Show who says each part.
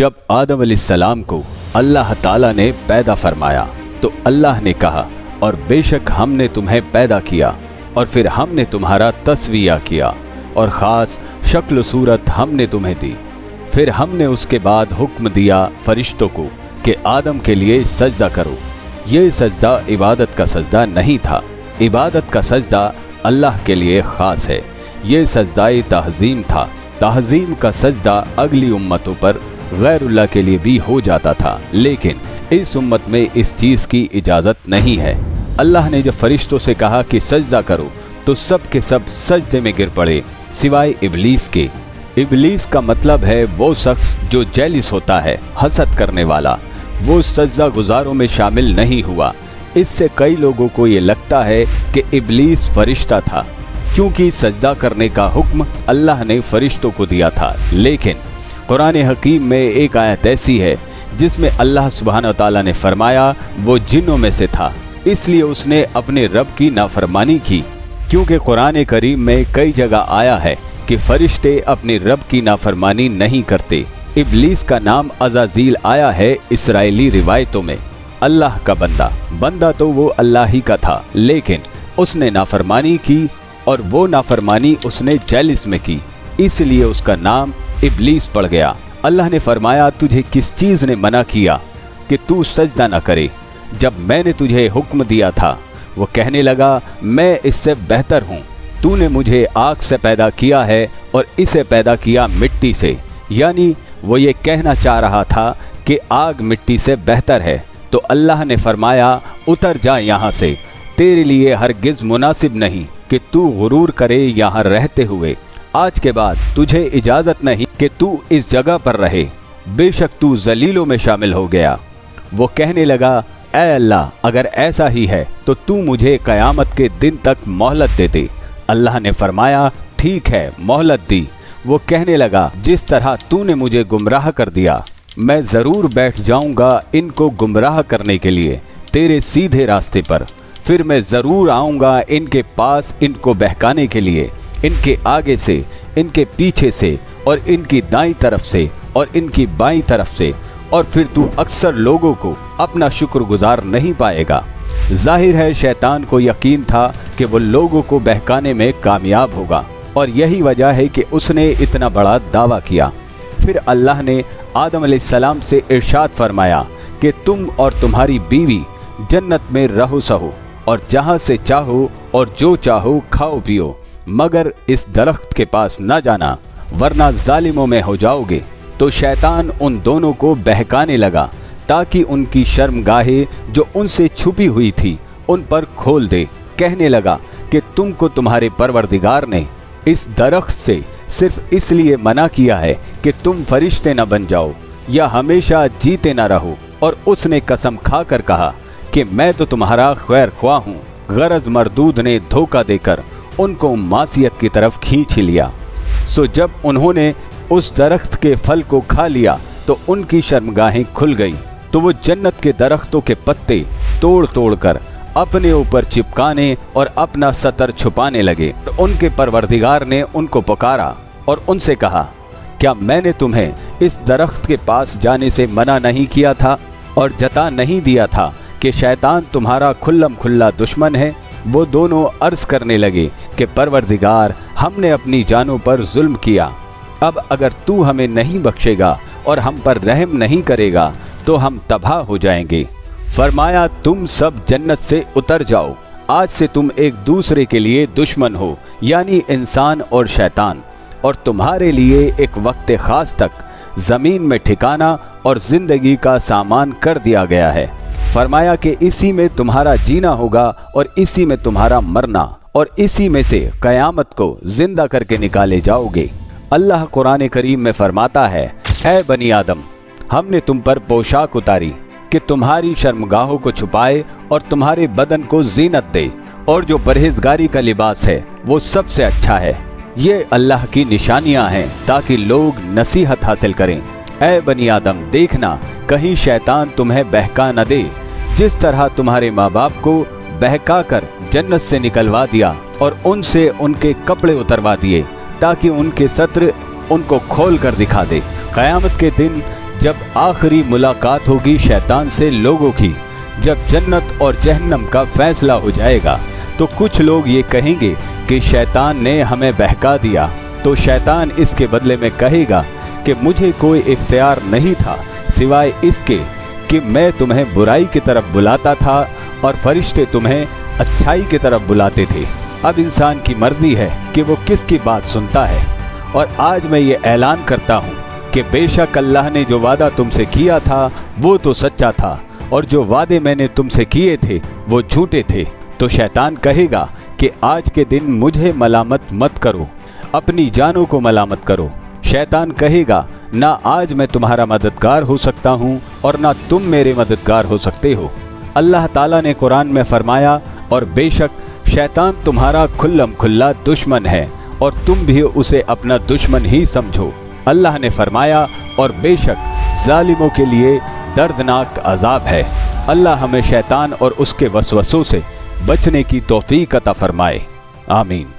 Speaker 1: जब आदम अलैहिस्सलाम को अल्लाह ताला ने पैदा फरमाया तो अल्लाह ने कहा, और बेशक हमने तुम्हें पैदा किया और फिर हमने तुम्हारा तस्विया किया और ख़ास शक्ल सूरत हमने तुम्हें दी। फिर हमने उसके बाद हुक्म दिया फरिश्तों को कि आदम के लिए सजदा करो। ये सजदा इबादत का सजदा नहीं था, इबादत का सजदा अल्लाह के लिए ख़ास है। ये सजदाए तहज़ीम था। तहज़ीम का सजदा अगली उम्मतों पर गैरुल्लाह के लिए भी हो जाता था, लेकिन इस उम्मत में इस चीज़ की इजाज़त नहीं है। अल्लाह ने जब फरिश्तों से कहा कि सजदा करो तो सब के सब सजदे में गिर पड़े सिवाय इबलीस के। इबलीस का मतलब है वो शख्स जो जेलिस होता है, हसद करने वाला। वो सजदा गुजारों में शामिल नहीं हुआ। इससे कई लोगों को ये लगता है कि इबलीस फरिश्ता था, क्योंकि सजदा करने का हुक्म अल्लाह ने फरिश्तों को दिया था। लेकिन कुरान हकीम में एक आयत ऐसी है जिसमें अल्लाह सुब्हानहू तआला ने फरमाया वो जिन्नों में से था, इसलिए उसने अपने रब की नाफरमानी की। क्योंकि कुरान करीम में कई जगह आया है कि फरिश्ते अपने रब की नाफरमानी नहीं करते। इबलीस का नाम अज़ाज़ील आया है इसराइली रिवायतों में। अल्लाह का बंदा तो वो अल्लाह ही का था, लेकिन उसने नाफरमानी की और वो नाफरमानी उसने जेलिस में की, इसलिए उसका नाम इबलीस पड़ गया। अल्लाह ने फरमाया, तुझे किस चीज़ ने मना किया कि तू सजदा न करे जब मैंने तुझे हुक्म दिया था? वो कहने लगा, मैं इससे बेहतर हूँ। तूने मुझे आग से पैदा किया है और इसे पैदा किया मिट्टी से। यानी वो ये कहना चाह रहा था कि आग मिट्टी से बेहतर है। तो अल्लाह ने फरमाया, उतर जा यहाँ से, तेरे लिए हरगिज़ मुनासिब नहीं कि तू गुरूर करे यहाँ रहते हुए। आज के बाद तुझे इजाज़त नहीं कि तू इस जगह पर रहे, बेशक तू जलीलों में शामिल हो गया। वो कहने लगा, ऐ अल्लाह, अगर ऐसा ही है तो तू मुझे क़यामत के दिन तक मोहलत दे दे। अल्लाह ने फरमाया, ठीक है, मोहलत दी। वो कहने लगा, जिस तरह तूने मुझे गुमराह कर दिया, मैं ज़रूर बैठ जाऊंगा इनको गुमराह करने के लिए तेरे सीधे रास्ते पर। फिर मैं ज़रूर आऊँगा इनके पास इनको बहकाने के लिए, इनके आगे से, इनके पीछे से और इनकी दाईं तरफ से और इनकी बाईं तरफ से, और फिर तू अक्सर लोगों को अपना शुक्रगुजार नहीं पाएगा। जाहिर है शैतान को यकीन था कि वो लोगों को बहकाने में कामयाब होगा, और यही वजह है कि उसने इतना बड़ा दावा किया। फिर अल्लाह ने आदम अलैहिस्सलाम से इरशाद फरमाया कि तुम और तुम्हारी बीवी जन्नत में रहो सहो और जहाँ से चाहो और जो चाहो खाओ पियो, मगर इस दरख्त के पास न जाना वरना जालिमों में हो जाओगे। तो शैतान उन दोनों को बहकाने लगा ताकि उनकी शर्मगाहें जो उनसे छुपी हुई थी उन पर खोल दे। कहने लगा कि तुमको तुम्हारे परवरदिगार ने इस दरख्त से सिर्फ इसलिए मना किया है कि तुम फरिश्ते न बन जाओ या हमेशा जीते न रहो। और उसने कसम खाकर कहा कि मैं तो तुम्हारा खैर ख्वाह हूँ। गरज मरदूद ने धोखा देकर उनको मासियत की तरफ खींच लिया। सो जब उन्होंने उस दरख्त के फल को खा लिया तो उनकी शर्मगाहें खुल गई, तो वो जन्नत के दरख्तों के पत्ते तोड़ तोड़ कर अपने ऊपर चिपकाने और अपना सतर छुपाने लगे। तो उनके परवरदिगार ने उनको पुकारा और उनसे कहा, क्या मैंने तुम्हें इस दरख्त के पास जाने से मना नहीं किया था और जता नहीं दिया था कि शैतान तुम्हारा खुल्लम खुल्ला दुश्मन है? वो दोनों अर्ज करने लगे कि परवरदिगार, हमने अपनी जानों पर जुल्म किया। अब अगर तू हमें नहीं बख्शेगा और हम पर रहम नहीं करेगा तो हम तबाह हो जाएंगे। फरमाया, तुम सब जन्नत से उतर जाओ। आज से तुम एक दूसरे के लिए दुश्मन हो, यानी इंसान और शैतान, और तुम्हारे लिए एक वक्त खास तक ज़मीन में ठिकाना और ज़िंदगी का सामान कर दिया गया है। फरमाया कि इसी में तुम्हारा जीना होगा और इसी में तुम्हारा मरना, और इसी में से क़यामत को जिंदा करके निकाले जाओगे। अल्लाह कुरान करीम में फरमाता है, ऐ बनी आदम, हमने तुम पर पोशाक उतारी कि तुम्हारी शर्मगाहों को छुपाए और तुम्हारे बदन को जीनत दे, और जो परहेजगारी का लिबास है वो सबसे अच्छा है। ये अल्लाह की निशानियां हैं ताकि लोग नसीहत हासिल करें। ऐ बनी आदम, देखना कहीं शैतान तुम्हें बहका न दे, जिस तरह तुम्हारे माँ बाप को बहका कर जन्नत से निकलवा दिया और उनसे उनके कपड़े उतरवा दिए ताकि उनके सत्र उनको खोल कर दिखा दे। क़यामत के दिन जब आखिरी मुलाकात होगी शैतान से लोगों की, जब जन्नत और जहन्नम का फैसला हो जाएगा, तो कुछ लोग ये कहेंगे कि शैतान ने हमें बहका दिया। तो शैतान इसके बदले में कहेगा कि मुझे कोई इख्तियार नहीं था सिवाय इसके कि मैं तुम्हें बुराई की तरफ बुलाता था और फरिश्ते तुम्हें अच्छाई की तरफ बुलाते थे। अब इंसान की मर्जी है कि वो किसकी बात सुनता है। और आज मैं ये ऐलान करता हूँ कि बेशक अल्लाह ने जो वादा तुमसे किया था वो तो सच्चा था, और जो वादे मैंने तुमसे किए थे वो झूठे थे। तो शैतान कहेगा कि आज के दिन मुझे मलामत मत करो, अपनी जानों को मलामत करो। शैतान कहेगा ना आज मैं तुम्हारा मददगार हो सकता हूँ और ना तुम मेरे मददगार हो सकते हो। अल्लाह ताला ने कुरान में फरमाया, और बेशक शैतान तुम्हारा खुल्लम खुल्ला दुश्मन है और तुम भी उसे अपना दुश्मन ही समझो। अल्लाह ने फरमाया, और बेशक जालिमों के लिए दर्दनाक अजाब है। अल्लाह हमें शैतान और उसके वसवसों से बचने की तौफीक अता फरमाए। आमीन।